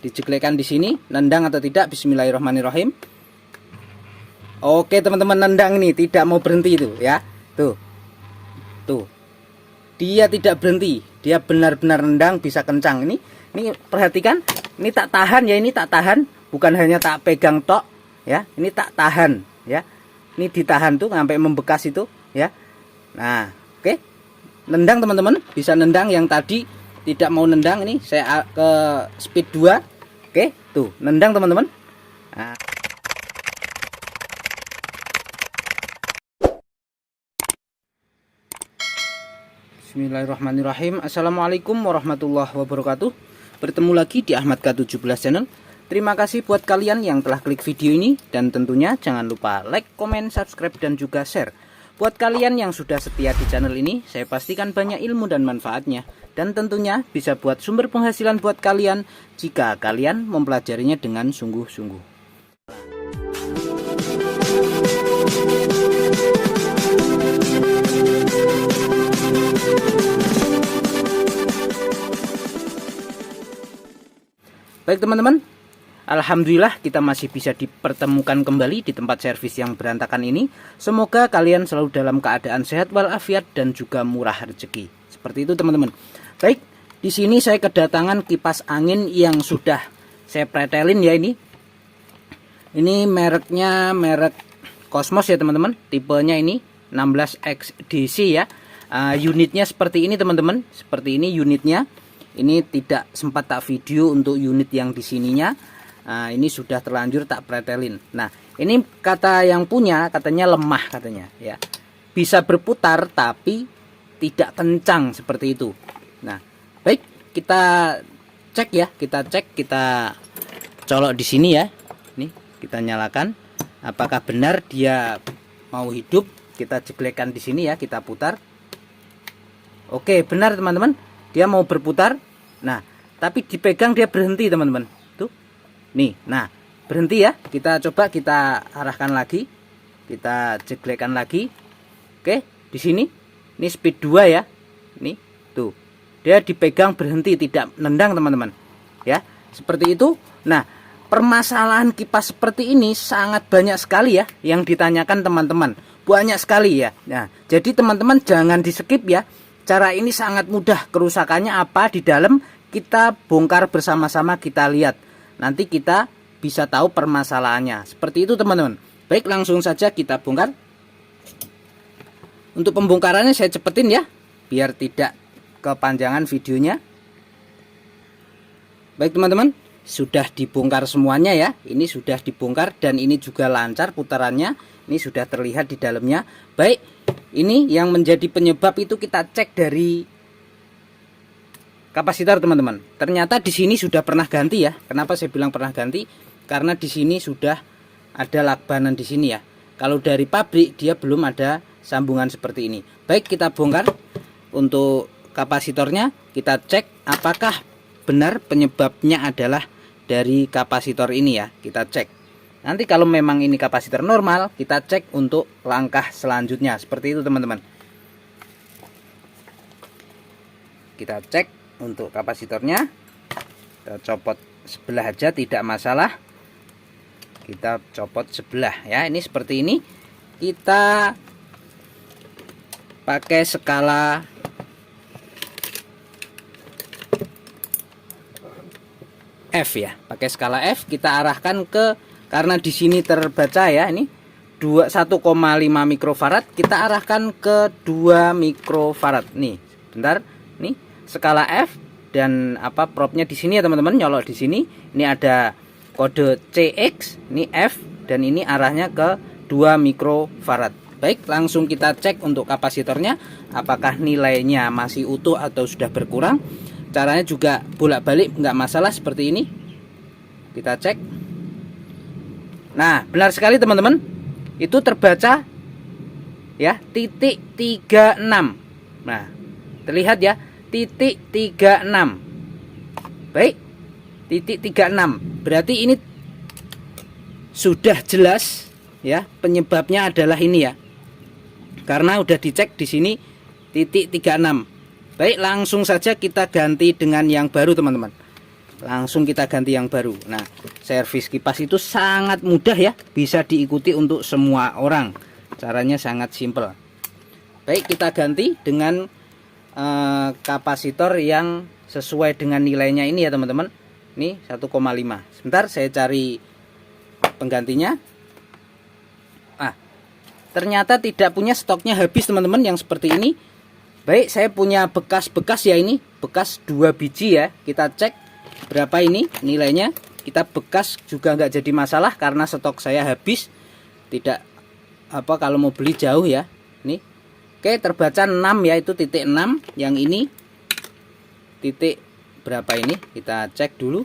Dijeglekkan di sini, nendang atau tidak? Bismillahirrahmanirrahim. Oke teman-teman, nendang nih, tidak mau berhenti itu ya. Tuh. Tuh. Dia tidak berhenti, dia benar-benar nendang, bisa kencang. Ini perhatikan, ini tak tahan ya, ini tak tahan, bukan hanya tak pegang tok ya, ini tak tahan ya. Ini ditahan tuh sampai membekas itu ya. Nah, oke. Nendang teman-teman, bisa nendang. Yang tadi tidak mau nendang, ini saya ke speed 2. Oke, tuh, nendang teman-teman. Nah. Bismillahirrahmanirrahim. Assalamualaikum warahmatullahi wabarakatuh. Bertemu lagi di Ahmad K17 Channel. Terima kasih buat kalian yang telah klik video ini. Dan tentunya jangan lupa like, komen, subscribe, dan juga share. Buat kalian yang sudah setia di channel ini, saya pastikan banyak ilmu dan manfaatnya. Dan tentunya bisa buat sumber penghasilan buat kalian jika kalian mempelajarinya dengan sungguh-sungguh. Baik teman-teman, alhamdulillah kita masih bisa dipertemukan kembali di tempat servis yang berantakan ini. Semoga kalian selalu dalam keadaan sehat walafiat dan juga murah rezeki. Seperti itu teman-teman. Baik, di sini saya kedatangan kipas angin yang sudah saya pretelin ya ini. Ini mereknya merek Cosmos ya teman-teman. Tipenya ini 16XDC ya. Unitnya seperti ini teman-teman. Seperti ini unitnya. Ini tidak sempat tak video untuk unit yang di sininya. Ini sudah terlanjur tak pretelin. Nah, ini kata yang punya katanya lemah katanya ya. Bisa berputar tapi tidak kencang seperti itu. Nah, baik, kita cek ya, kita colok di sini ya. Nih, kita nyalakan. Apakah benar dia mau hidup? Kita jeglekkan di sini ya, kita putar. Oke, benar teman-teman. Dia mau berputar. Nah, tapi dipegang dia berhenti teman-teman. Tuh. Nih, nah, berhenti ya. Kita coba kita arahkan lagi. Kita jeglekkan lagi. Oke, di sini. Ini speed 2 ya. Nih, tuh. Dia dipegang berhenti, tidak nendang teman-teman. Ya, seperti itu. Nah, permasalahan kipas seperti ini sangat banyak sekali ya yang ditanyakan teman-teman. Banyak sekali ya. Nah, jadi teman-teman jangan di-skip ya. Cara ini sangat mudah, kerusakannya apa di dalam kita bongkar bersama-sama, kita lihat. Nanti kita bisa tahu permasalahannya. Seperti itu teman-teman. Baik, langsung saja kita bongkar. Untuk pembongkarannya saya cepetin ya, biar tidak kepanjangan videonya. Baik teman-teman, sudah dibongkar semuanya ya. Ini sudah dibongkar dan ini juga lancar putarannya. Ini sudah terlihat di dalamnya. Baik, ini yang menjadi penyebab itu kita cek dari kapasitor teman-teman. Ternyata di sini sudah pernah ganti ya. Kenapa saya bilang pernah ganti? Karena di sini sudah ada lakbanan di sini ya. Kalau dari pabrik dia belum ada sambungan seperti ini. Baik, kita bongkar. Untuk kapasitornya kita cek apakah benar penyebabnya adalah dari kapasitor ini ya. Kita cek. Nanti kalau memang ini kapasitor normal, kita cek untuk langkah selanjutnya. Seperti itu teman-teman. Kita cek untuk kapasitornya. Kita copot sebelah aja, tidak masalah. Kita copot sebelah ya. Ini seperti ini. Kita pakai skala F ya. Pakai skala F, kita arahkan ke, karena di sini terbaca ya, ini 1,5 mikrofarad, kita arahkan ke 2 mikrofarad. Nih, bentar. Nih, skala F dan apa propnya di sini ya, teman-teman. Nyolok di sini. Ini ada kode CX, ini F dan ini arahnya ke 2 mikrofarad. Baik, langsung kita cek untuk kapasitornya apakah nilainya masih utuh atau sudah berkurang. Caranya juga bolak-balik, nggak masalah seperti ini. Kita cek. Nah, benar sekali teman-teman. Itu terbaca ya, titik 36. Nah, terlihat ya, titik 36. Baik, titik 36. Berarti ini sudah jelas ya, penyebabnya adalah ini ya. Karena udah dicek di sini titik 36. Baik, langsung saja kita ganti dengan yang baru teman-teman. langsung kita ganti yang baru. Nah, servis kipas itu sangat mudah ya, bisa diikuti untuk semua orang. Caranya sangat simpel. Baik, kita ganti dengan kapasitor yang sesuai dengan nilainya ini ya teman-teman. Ini 1,5. Sebentar saya cari penggantinya. Ternyata tidak punya, stoknya habis teman-teman yang seperti ini. Baik, saya punya bekas-bekas ya, ini bekas 2 biji ya. Kita cek berapa ini nilainya. Kita bekas juga nggak jadi masalah karena stok saya habis. Tidak apa kalau mau beli jauh ya. Nih. Oke, terbaca 6 ya, itu titik 6. Yang ini titik berapa ini? Kita cek dulu.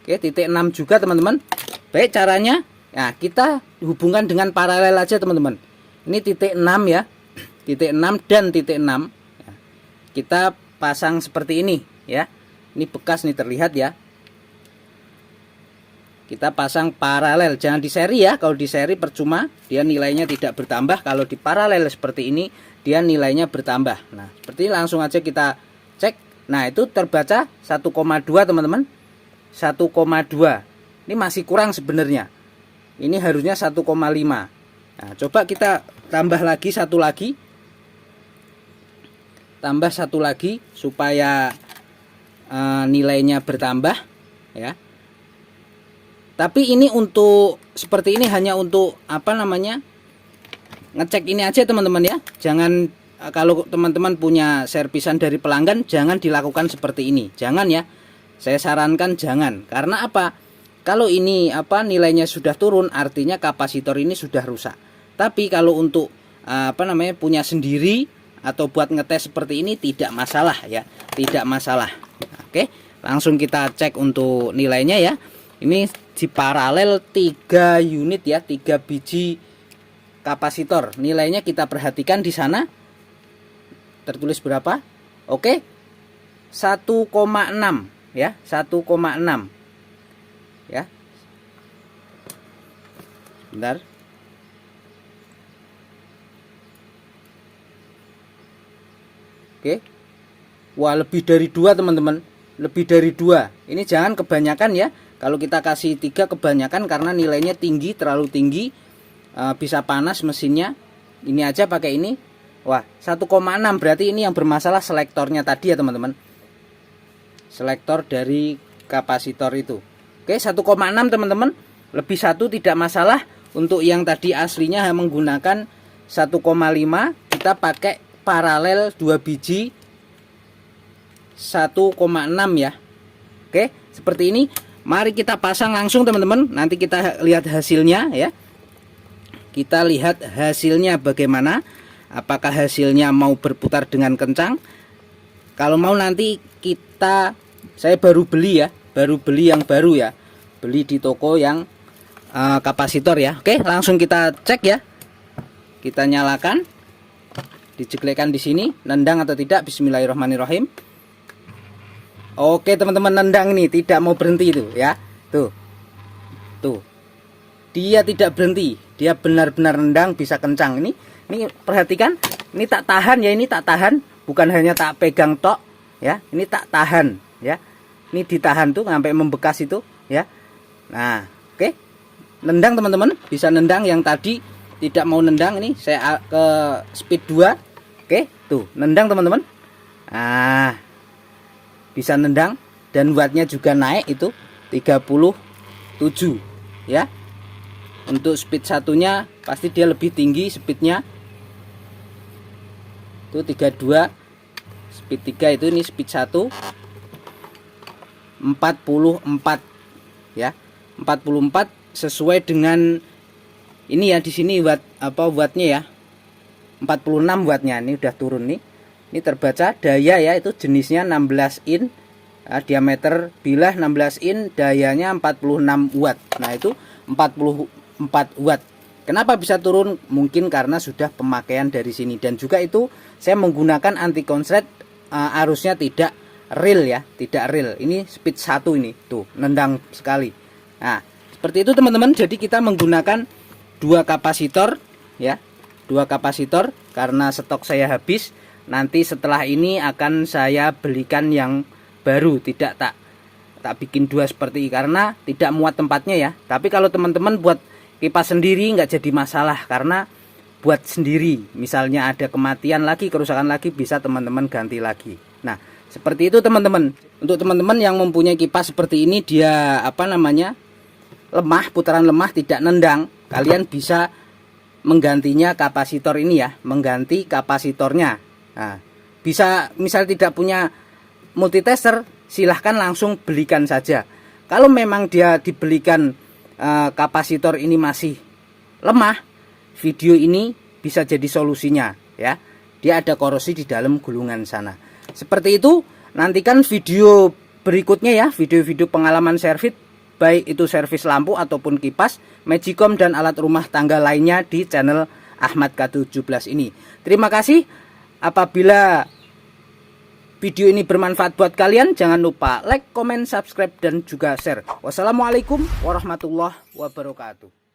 Oke, titik 6 juga teman-teman. Baik, caranya nah kita hubungkan dengan paralel aja teman-teman. Ini titik 6 ya, titik 6 dan titik 6 kita pasang seperti ini ya. Ini bekas nih terlihat ya. Kita pasang paralel, jangan di seri ya. Kalau di seri percuma, dia nilainya tidak bertambah. Kalau di paralel seperti ini dia nilainya bertambah. Nah seperti ini, langsung aja kita cek. Nah itu terbaca 1,2 teman-teman, 1,2. Ini masih kurang sebenarnya. Ini harusnya 1,5. Nah, coba kita tambah lagi satu lagi. Tambah satu lagi supaya nilainya bertambah ya. Tapi ini untuk seperti ini hanya untuk apa namanya? Ngecek ini aja teman-teman ya. Jangan kalau teman-teman punya servisan dari pelanggan, jangan dilakukan seperti ini. Jangan ya. Saya sarankan jangan. Karena apa? Kalau ini apa nilainya sudah turun, artinya kapasitor ini sudah rusak. Tapi kalau untuk apa namanya punya sendiri atau buat ngetes seperti ini tidak masalah ya, tidak masalah. Oke, langsung kita cek untuk nilainya ya. Ini di paralel 3 unit ya, 3 biji kapasitor. Nilainya kita perhatikan di sana. Tertulis berapa? Oke. 1,6 ya, 1,6. Ya, bentar. Oke, wah lebih dari 2 teman-teman, lebih dari 2. Ini jangan kebanyakan ya. Kalau kita kasih 3 kebanyakan karena nilainya tinggi, terlalu tinggi, bisa panas mesinnya. Ini aja pakai ini. Wah 1,6 berarti ini yang bermasalah selektornya tadi ya teman-teman. Selektor dari kapasitor itu. Oke, 1,6 teman-teman. Lebih 1 tidak masalah. Untuk yang tadi aslinya menggunakan 1,5, kita pakai paralel 2 biji 1,6 ya. Oke, seperti ini. Mari kita pasang langsung teman-teman. Nanti kita lihat hasilnya ya. Kita lihat hasilnya bagaimana. Apakah hasilnya mau berputar dengan kencang? Kalau mau nanti saya baru beli ya. Baru beli yang baru ya, beli di toko yang kapasitor ya. Oke, langsung kita cek ya. Kita nyalakan, dijeglekan di sini, nendang atau tidak. Bismillahirrahmanirrahim. Oke teman-teman, nendang nih, tidak mau berhenti itu ya. Tuh, dia tidak berhenti, dia benar-benar nendang, bisa kencang. Ini perhatikan, ini tak tahan ya, ini tak tahan, bukan hanya tak pegang tok ya, ini tak tahan ya. Ini ditahan tuh sampai membekas itu ya. Nah, oke. Nendang teman-teman, bisa nendang. Yang tadi tidak mau nendang, ini saya ke speed 2. Oke, tuh, nendang teman-teman. Nah, bisa nendang dan wattnya juga naik itu 37 ya. Untuk speed satunya pasti dia lebih tinggi speednya. Itu 32. Speed 3 itu, ini speed 1 44 ya, 44 sesuai dengan ini ya. Di sini wattnya ya 46 wattnya, ini udah turun nih. Ini terbaca daya ya, itu jenisnya 16 in, diameter bilah 16 in, dayanya 46 watt. Nah itu 44 watt. Kenapa bisa turun? Mungkin karena sudah pemakaian dari sini. Dan juga itu saya menggunakan anti konslet, arusnya tidak real ya, tidak real. Ini speed 1 ini, tuh nendang sekali. Nah seperti itu teman-teman. Jadi kita menggunakan 2 kapasitor ya, 2 kapasitor karena stok saya habis. nanti setelah ini akan saya belikan yang baru, tidak tak bikin dua seperti ini karena tidak muat tempatnya ya. Tapi kalau teman-teman buat kipas sendiri nggak jadi masalah, karena buat sendiri, misalnya ada kematian lagi, kerusakan lagi, bisa teman-teman ganti lagi. Nah, seperti itu teman-teman. Untuk teman-teman yang mempunyai kipas seperti ini, dia lemah, putaran lemah, tidak nendang, kalian bisa menggantinya kapasitor ini ya, mengganti kapasitornya. Nah, bisa misal tidak punya multitester, silahkan langsung belikan saja. Kalau memang dia dibelikan kapasitor ini masih lemah, video ini bisa jadi solusinya ya. Dia ada korosi di dalam gulungan sana. Seperti itu, nantikan video berikutnya ya, video-video pengalaman servis, baik itu servis lampu ataupun kipas, Magicom dan alat rumah tangga lainnya di channel Ahmad K17 ini. Terima kasih. Apabila video ini bermanfaat buat kalian, jangan lupa like, comment, subscribe, dan juga share. Wassalamualaikum warahmatullahi wabarakatuh.